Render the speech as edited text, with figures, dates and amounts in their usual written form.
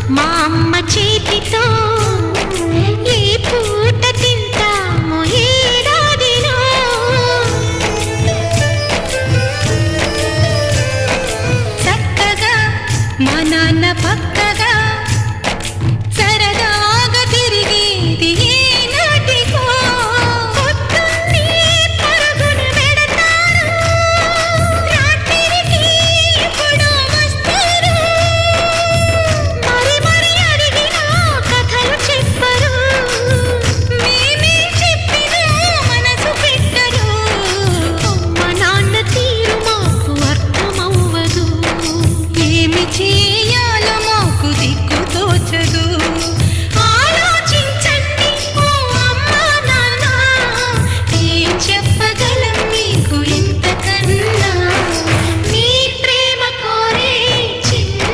మా అమ్మ చేతితో ఈ పూట తింటాము ఏడాదిలో. చక్కగా మా నాన్న పక్కగా